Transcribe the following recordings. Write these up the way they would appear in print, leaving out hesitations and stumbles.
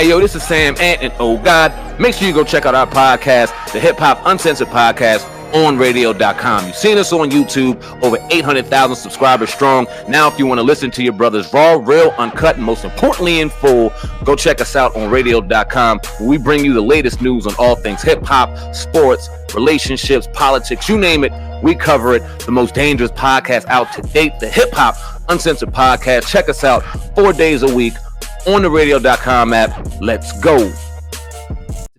Hey, yo, this is Sam Ant, and oh God, make sure you go check out our podcast, the Hip Hop Uncensored Podcast, on radio.com. You've seen us on YouTube, over 800,000 subscribers strong. Now, if you want to listen to your brothers raw, real, uncut, and most importantly in full, go check us out on radio.com, where we bring you the latest news on all things hip hop, sports, relationships, politics, you name it, we cover it. The most dangerous podcast out to date, the Hip Hop Uncensored Podcast. Check us out 4 days a week on the radio.com app. Let's go.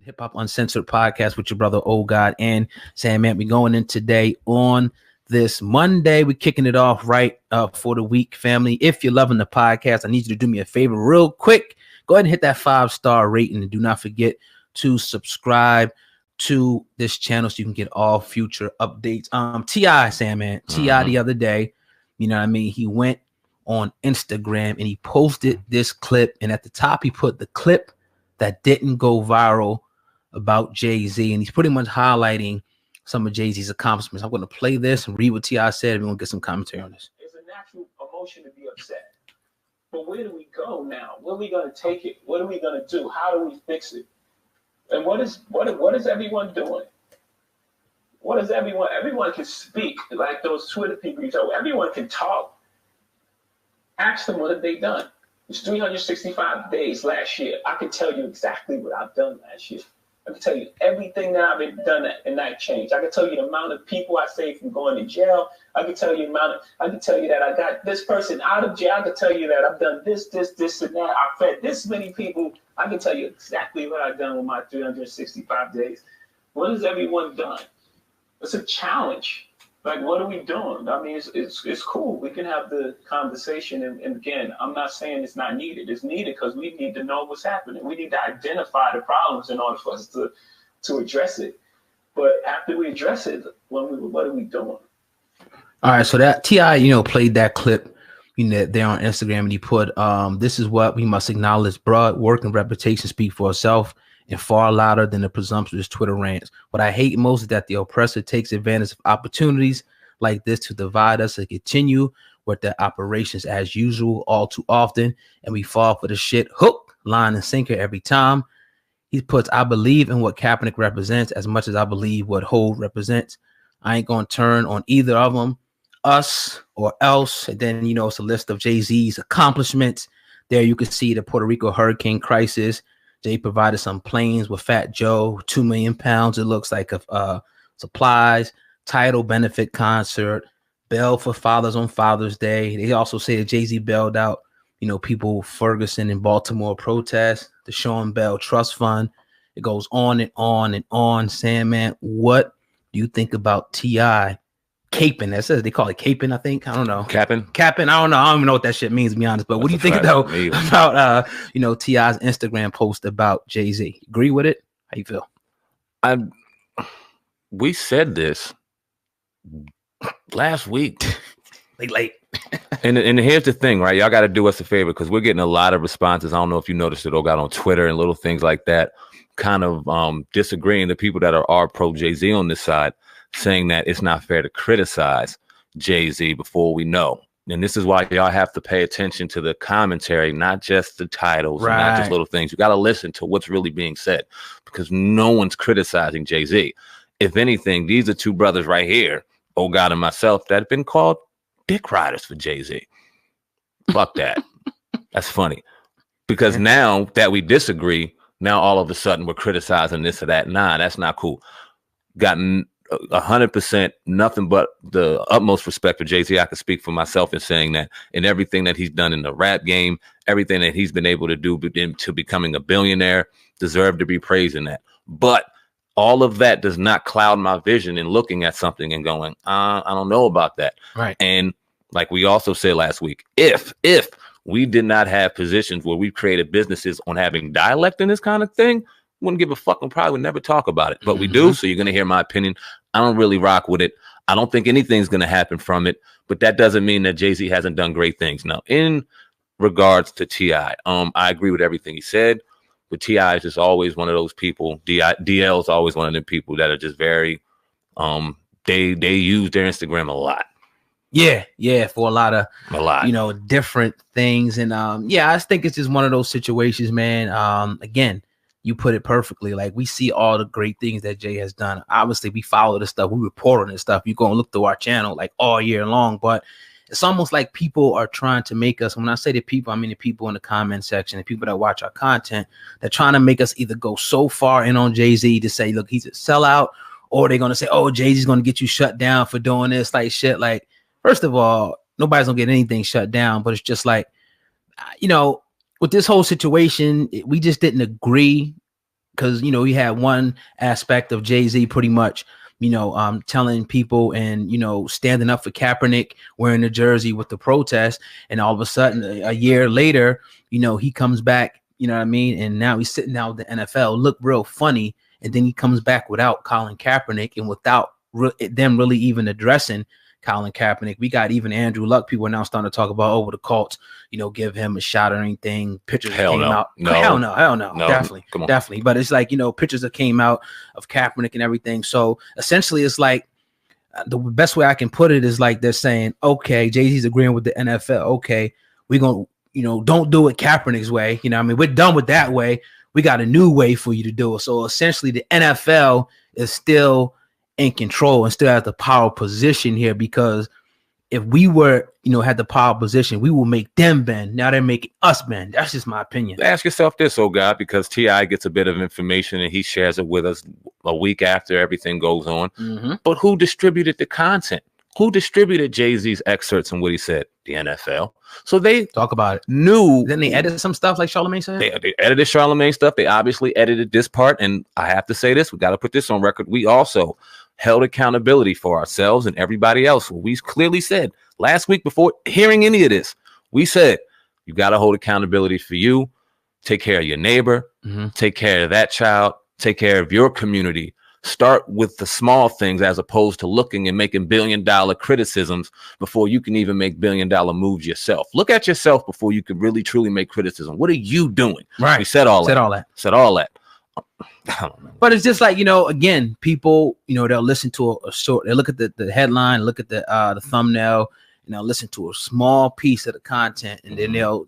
Hip Hop Uncensored Podcast with your brother Oh God and SamAnt. We're going in today on this Monday. We're kicking it off right for the week, family. If you're loving the podcast, I need you to do me a favor real quick. Go ahead and hit that 5-star rating, and do not forget to subscribe to this channel so you can get all future updates. T.I. SamAnt, T.I. the other day, you know what I mean? He went on Instagram and he posted this clip, and at the top he put the clip that didn't go viral about Jay-Z, and he's pretty much highlighting some of Jay-Z's accomplishments. I'm going to play this and read what T.I. said, and we're going to get some commentary on this. It's a natural emotion to be upset, but where do we go now? Where are we going to take it? What are we going to do? How do we fix it? And what is everyone doing? What is everyone can speak, like those Twitter people you tell, everyone can talk. Ask them what have they done. It's 365 days last year. I can tell you exactly what I've done last year. I can tell you everything that I've done and that changed. I can tell you the amount of people I saved from going to jail. I can tell you that I got this person out of jail. I can tell you that I've done this, and that. I've fed this many people. I can tell you exactly what I've done with my 365 days. What has everyone done? It's a challenge. Like, what are we doing? I mean, it's cool. We can have the conversation. And again, I'm not saying it's not needed. It's needed because we need to know what's happening. We need to identify the problems in order for us to address it. But after we address it, what are we doing? All right. So that T.I., played that clip, there on Instagram, and he put, this is what we must acknowledge. Broad work and reputation speak for itself, and far louder than the presumptuous Twitter rants. What I hate most is that the oppressor takes advantage of opportunities like this to divide us and continue with their operations as usual all too often, and we fall for the shit hook, line, and sinker every time. He puts, I believe in what Kaepernick represents as much as I believe what Hov represents. I ain't going to turn on either of them, us or else. And then, it's a list of Jay-Z's accomplishments. There you can see the Puerto Rico hurricane crisis. Jay provided some planes with Fat Joe, 2 million pounds, it looks like, of supplies, title benefit concert, bail for fathers on Father's Day. They also say that Jay-Z bailed out, people Ferguson in Baltimore protest, the Sean Bell Trust Fund. It goes on and on and on. SamAnt, what do you think about T.I. caping? That says they call it caping, I think. I don't know. Capping. I don't know. I don't even know what that shit means, to be honest. But what do you think though about T.I.'s Instagram post about Jay-Z? Agree with it? How you feel? We said this last week. late. and here's the thing, right? Y'all got to do us a favor because we're getting a lot of responses. I don't know if you noticed it or got on Twitter and little things like that, kind of disagreeing. The people that are pro Jay-Z on this side, saying that it's not fair to criticize Jay-Z before we know. And this is why y'all have to pay attention to the commentary, not just the titles, right, and not just little things. You got to listen to what's really being said because no one's criticizing Jay-Z. If anything, these are two brothers right here, Oh God and myself, that have been called dick riders for Jay-Z. Fuck that. That's funny. Because now that we disagree, now all of a sudden we're criticizing this or that. Nah, that's not cool. Gotten 100% nothing but the utmost respect for Jay-Z. I can speak for myself in saying that in everything that he's done in the rap game, everything that he's been able to do to becoming a billionaire, deserve to be praised in that. But all of that does not cloud my vision in looking at something and going, I don't know about that. Right. And like we also said last week, if we did not have positions where we created businesses on having dialect in this kind of thing, wouldn't give a fuck and probably would never talk about it. But we do, so you're going to hear my opinion. I don't really rock with it. I don't think anything's going to happen from it, but that doesn't mean that Jay-Z hasn't done great things. Now, in regards to T.I., I agree with everything he said, but T.I. is just always one of those people. DL is always one of the people that are just very, they use their Instagram a lot. Yeah, for a lot, a different things. And yeah, I think it's just one of those situations, man. Again, you put it perfectly. Like, we see all the great things that Jay has done. Obviously, we follow this stuff, we report on this stuff. You go and look through our channel like all year long, but it's almost like people are trying to make us, when I say the people, I mean the people in the comment section, the people that watch our content, they're trying to make us either go so far in on Jay-Z to say, look, he's a sellout, or they're going to say, oh, Jay-Z's going to get you shut down for doing this, like shit. Like, first of all, nobody's gonna get anything shut down, but it's just like, with this whole situation, we just didn't agree because, we had one aspect of Jay-Z pretty much, telling people and, standing up for Kaepernick, wearing the jersey with the protest. And all of a sudden, a year later, he comes back, you know what I mean? And now he's sitting out with the NFL, look real funny. And then he comes back without Colin Kaepernick and without them really even addressing Colin Kaepernick. We got even Andrew Luck. People are now starting to talk about, the Colts, give him a shot or anything. Pictures that came out. Hell no. Definitely. But it's like, pictures that came out of Kaepernick and everything. So essentially, it's like, the best way I can put it is like they're saying, okay, Jay-Z's agreeing with the NFL. Okay, we're going to, don't do it Kaepernick's way. We're done with that way. We got a new way for you to do it. So essentially, the NFL is still in control and still has the power position here, because if we were, had the power position, we will make them bend. Now they're making us bend. That's just my opinion. Ask yourself this, God, because T.I. gets a bit of information and he shares it with us a week after everything goes on. Mm-hmm. But who distributed the content? Who distributed Jay-Z's excerpts and what he said? The NFL. So they talk about it. Knew. Then they edited some stuff like Charlamagne said. They edited Charlamagne stuff. They obviously edited this part. And I have to say this, we got to put this on record. We also held accountability for ourselves and everybody else. We clearly said last week, before hearing any of this, we said, you got to hold accountability for you. Take care of your neighbor. Mm-hmm. Take care of that child. Take care of your community. Start with the small things as opposed to looking and making billion-dollar criticisms before you can even make billion-dollar moves yourself. Look at yourself before you can really, truly make criticism. What are you doing? Right. We said all that. But it's just like, again, people, they'll listen to a short, they look at the headline, look at the thumbnail, listen to a small piece of the content, and then they'll,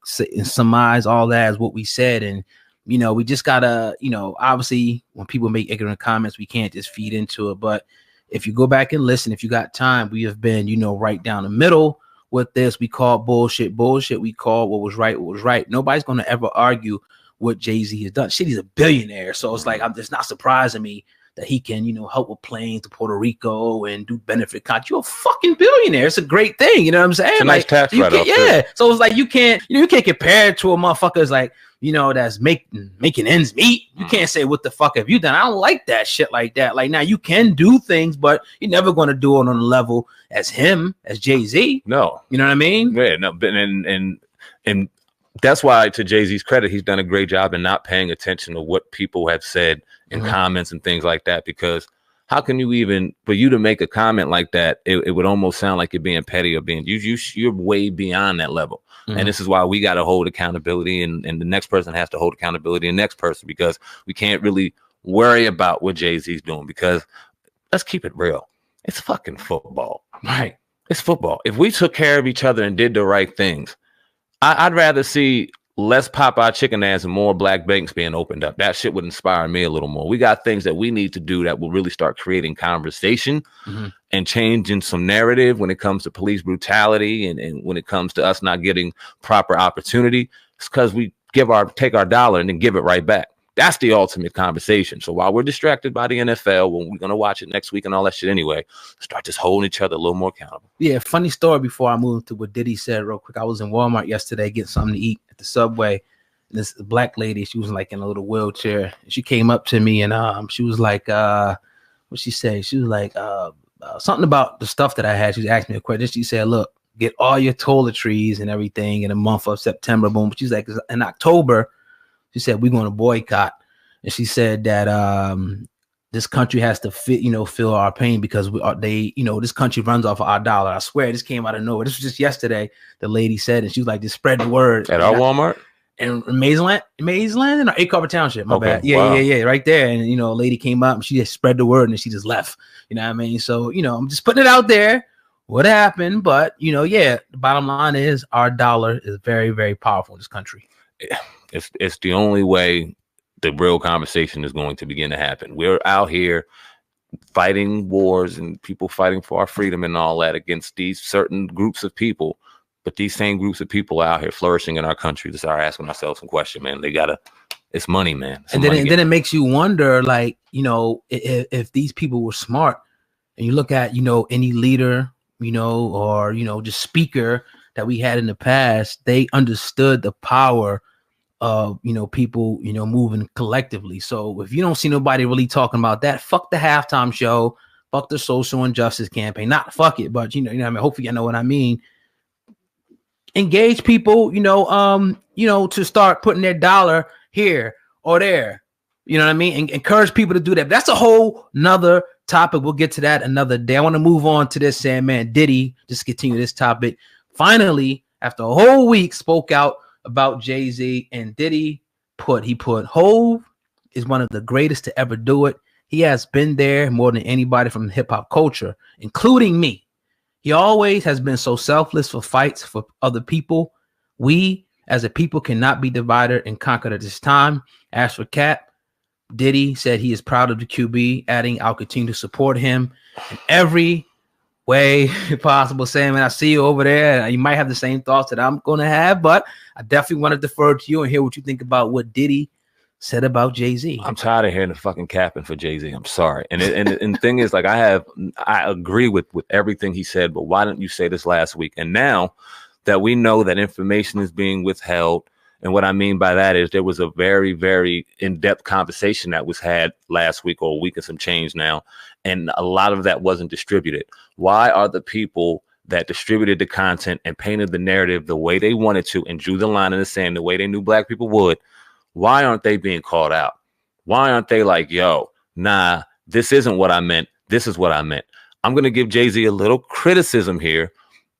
say and surmise all that as what we said. And, we just gotta, obviously when people make ignorant comments, we can't just feed into it. But if you go back and listen, if you got time, we have been, right down the middle with this. We call bullshit. We call what was right. Nobody's going to ever argue what Jay-Z has done. Shit, he's a billionaire. So it's like, it's not surprising me that he can, help with planes to Puerto Rico and do benefit content. You're a fucking billionaire. It's a great thing. You know what I'm saying? It's a nice tax write-off. Yeah. So it's like, you can't compare it to a motherfucker's like, that's making ends meet. You can't say, what the fuck have you done? I don't like that shit like that. Like, now you can do things, but you're never going to do it on a level as him, as Jay-Z. No. You know what I mean? Yeah, no, but and that's why, to Jay-Z's credit, he's done a great job in not paying attention to what people have said in comments and things like that. Because how can you even, for you to make a comment like that, it would almost sound like you're being petty or being, you're way beyond that level. And this is why we got to hold accountability, and the next person has to hold accountability, the next person, because we can't really worry about what Jay-Z's doing, because let's keep it real. It's fucking football. Right. It's football. If we took care of each other and did the right things, I'd rather see less Popeye chicken ass and more black banks being opened up. That shit would inspire me a little more. We got things that we need to do that will really start creating conversation and changing some narrative when it comes to police brutality and when it comes to us not getting proper opportunity. It's because we take our dollar and then give it right back. That's the ultimate conversation. So while we're distracted by the NFL, when we're going to watch it next week and all that shit anyway, start just holding each other a little more accountable. Yeah, funny story before I move to what Diddy said real quick. I was in Walmart yesterday getting something to eat at the Subway. And this black lady, she was like in a little wheelchair. And she came up to me and she was like, what she say? She was like, something about the stuff that I had. She asked me a question. She said, look, get all your toiletries and everything in the month of September. Boom. She's like, in October, she said, we're going to boycott. And she said that this country has to feel our pain because this country runs off of our dollar. I swear this came out of nowhere. This was just yesterday. The lady said, and she was like, just spread the word. At our Walmart? In Mazeland in Egg Carver Township. My bad. Yeah, wow. yeah, right there. And, a lady came up and she just spread the word and she just left. You know what I mean? So, I'm just putting it out there. what happened. But, you know, yeah, the bottom line is our dollar is very, very powerful in this country. It's the only way the real conversation is going to begin to happen. We're out here fighting wars and people fighting for our freedom and all that against these certain groups of people. But these same groups of people out here flourishing in our country to start asking ourselves some question, man. They gotta, it's money, man. And then it makes you wonder, like, you know, if these people were smart, and you look at, you know, any leader, you know, or, you know, just speaker that we had in the past, they understood the power of, you know, people, you know, moving collectively. So if you don't see nobody really talking about that, fuck the halftime show, fuck the social injustice campaign. Not fuck it, but you know what I mean. Hopefully you know what I mean. Engage people, you know, to start putting their dollar here or there. You know what I mean? And encourage people to do that. But that's a whole nother topic. We'll get to that another day. I want to move on to this SamAnt. Diddy, just continue this topic. Finally, after a whole week, spoke out about Jay-Z, and Diddy he put Hov is one of the greatest to ever do it. He has been there more than anybody from hip hop culture, including me. He always has been so selfless for fights for other people. We as a people cannot be divided and conquered at this time. As for Cap, Diddy said he is proud of the QB, adding, I'll continue to support him in every way possible. Sam, and I see you over there. You might have the same thoughts that I'm going to have, but I definitely want to defer to you and hear what you think about what Diddy said about Jay-Z. I'm tired of hearing the fucking capping for Jay-Z. I'm sorry. And the thing is, like, I agree with everything he said, but why didn't you say this last week? And now that we know that information is being withheld, and what I mean by that is there was a very, very in-depth conversation that was had last week, or a week and some change now, and a lot of that wasn't distributed. Why are the people that distributed the content and painted the narrative the way they wanted to and drew the line in the sand the way they knew black people would, why aren't they being called out? Why aren't they like, yo, nah, this isn't what I meant. This is what I meant. I'm going to give Jay-Z a little criticism here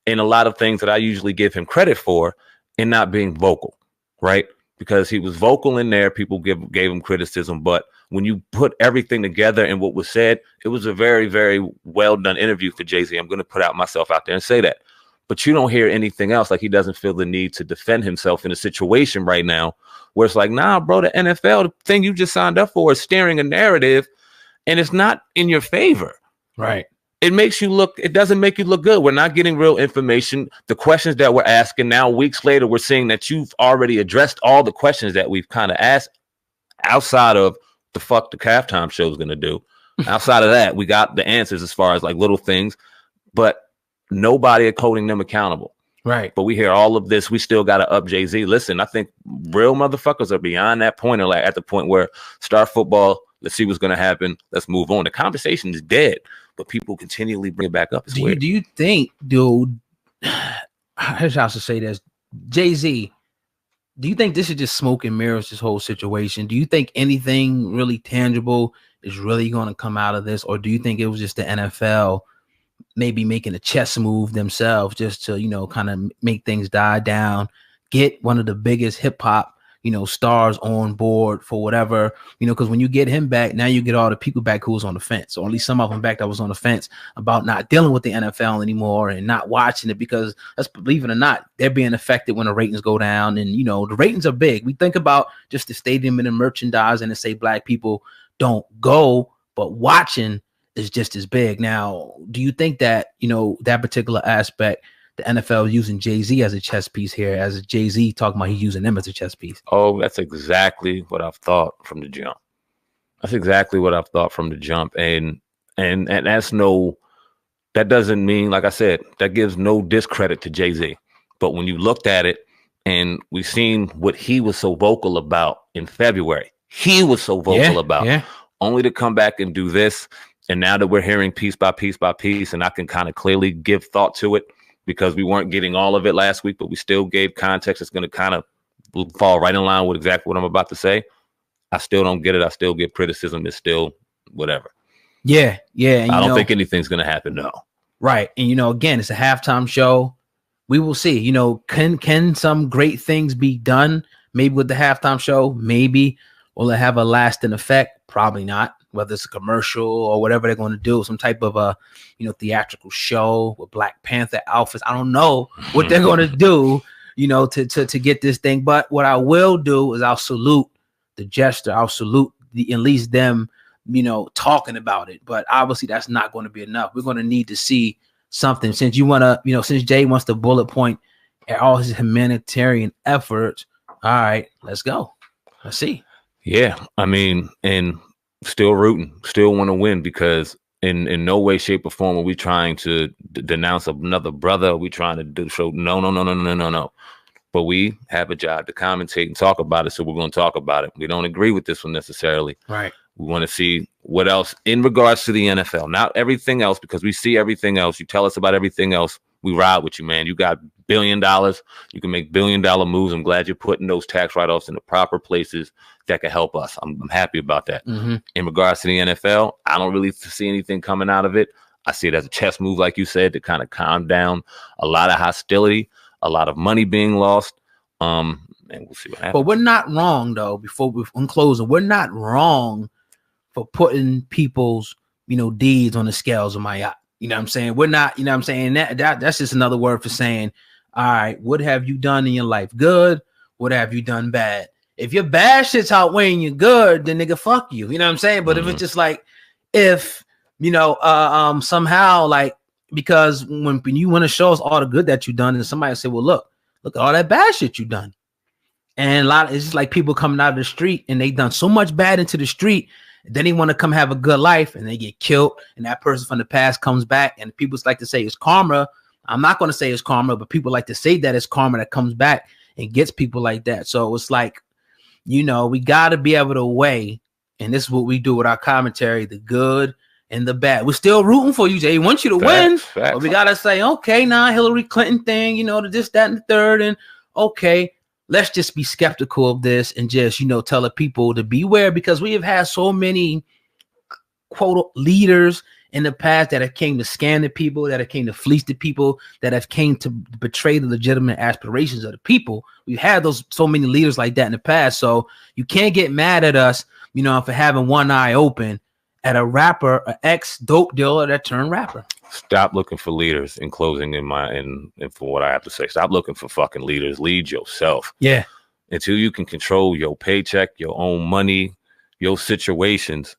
in a lot of things that I usually give him credit for in not being vocal, right? Because he was vocal in there. People gave him criticism. But when you put everything together and what was said, it was a very, very well done interview for Jay-Z. I'm going to put myself out there and say that. But you don't hear anything else. Like, he doesn't feel the need to defend himself in a situation right now where it's like, nah, bro, the NFL, the thing you just signed up for is steering a narrative and it's not in your favor. Right. It makes you look, it doesn't make you look good. We're not getting real information. The questions that we're asking now, weeks later, we're seeing that you've already addressed all the questions that we've kind of asked outside of the fuck the halftime show is going to do. Outside of that, we got the answers as far as like little things, but nobody is holding them accountable. Right. But we hear all of this. We still got to up Jay-Z. Listen, I think real motherfuckers are beyond that point, or like at the point where start football. Let's see what's going to happen. Let's move on. The conversation is dead, but people continually bring it back up. Do you think, dude, here's how to say this, Jay-Z, do you think this is just smoke and mirrors, this whole situation? Do you think anything really tangible is really going to come out of this? Or do you think it was just the NFL maybe making a chess move themselves just to, you know, kind of make things die down, get one of the biggest hip hop, you know, stars on board for whatever, you know, because when you get him back, now you get all the people back who was on the fence, or at least some of them back that was on the fence about not dealing with the NFL anymore and not watching it, because let's believe it or not, they're being affected when the ratings go down. And, you know, the ratings are big. We think about just the stadium and the merchandise and to say black people don't go, but watching is just as big. Now, do you think that, you know, that particular aspect, the NFL using Jay-Z as a chess piece here, as Jay-Z talking about he's using them as a chess piece? Oh, that's exactly what I've thought from the jump. That's exactly what I've thought from the jump. And that's that doesn't mean, like I said, that gives no discredit to Jay-Z. But when you looked at it and we've seen what he was so vocal about in February, only to come back and do this. And now that we're hearing piece by piece by piece, and I can kind of clearly give thought to it, because we weren't getting all of it last week, but we still gave context. It's going to kind of fall right in line with exactly what I'm about to say. I still don't get it. I still get criticism. It's still whatever. Yeah. And I don't think anything's going to happen. No. Right. And, you know, again, it's a halftime show. We will see, you know, can some great things be done maybe with the halftime show? Maybe. Will it have a lasting effect? Probably not. Whether it's a commercial or whatever they're going to do, some type of a, you know, theatrical show with Black Panther outfits. I don't know what they're going to do, you know, to get this thing. But what I will do is I'll salute the gesture. I'll salute at least them, you know, talking about it. But obviously that's not going to be enough. We're going to need to see something. Since you want to, you know, since Jay wants to bullet point at all his humanitarian efforts. All right, let's go. Let's see. Yeah, I mean, and still rooting, still want to win, because in no way, shape, or form are we trying to denounce another brother. We trying to do show no. But we have a job to commentate and talk about it, so we're going to talk about it. We don't agree with this one necessarily. Right. We want to see what else in regards to the NFL, not everything else, because we see everything else. You tell us about everything else, we ride with you, man. You got $1 billion. You can make $1 billion moves. I'm glad you're putting those tax write-offs in the proper places that can help us. I'm happy about that. In regards to the NFL, I don't really see anything coming out of it. I see it as a chess move, like you said, to kind of calm down a lot of hostility, a lot of money being lost. And we'll see what happens. But we're not wrong, though. Before we close, we're not wrong for putting people's, you know, deeds on the scales of my yacht. You know what I'm saying? We're not, you know what I'm saying? That's just another word for saying, all right, what have you done in your life good? What have you done bad? If your bad shit's outweighing your good, then nigga, fuck you. You know what I'm saying? But if it's just like, if, you know, somehow, like, because when you want to show us all the good that you've done, and somebody say, well, look at all that bad shit you've done. And it's just like people coming out of the street and they done so much bad into the street. Then they want to come have a good life and they get killed. And that person from the past comes back, and people like to say it's karma. I'm not going to say it's karma, but people like to say that it's karma that comes back and gets people like that. So it's like, you know, we got to be able to weigh, and this is what we do with our commentary, the good and the bad. We're still rooting for you, Jay. We want you to win. But we got to say, okay, now Hillary Clinton thing, you know, this, that, and the third. And okay, let's just be skeptical of this and just, you know, tell the people to beware, because we have had so many quote leaders in the past that have came to scam the people, that have came to fleece the people, that have came to betray the legitimate aspirations of the people. We've had so many leaders like that in the past. So you can't get mad at us, you know, for having one eye open at a rapper, an ex-dope dealer that turned rapper. Stop looking for leaders. In closing, and for what I have to say, stop looking for fucking leaders. Lead yourself. Yeah. Until you can control your paycheck, your own money, your situations,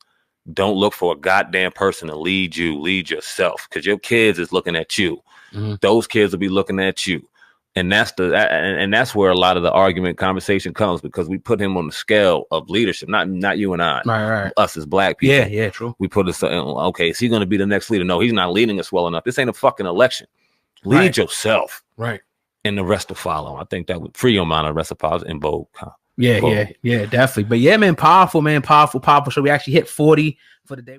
don't look for a goddamn person to lead you. Lead yourself, because your kids is looking at you. Those kids will be looking at you. And that's that's where a lot of the argument conversation comes, because we put him on the scale of leadership, not you and I, right. Us as black people. Yeah, true. We put us, okay, is he going to be the next leader? No, he's not leading us well enough. This ain't a fucking election. Lead yourself. Right. And the rest to follow. I think that would free your mind of rest of pause and bold. Yeah, definitely. But yeah, man, powerful. So we actually hit 40 for the day.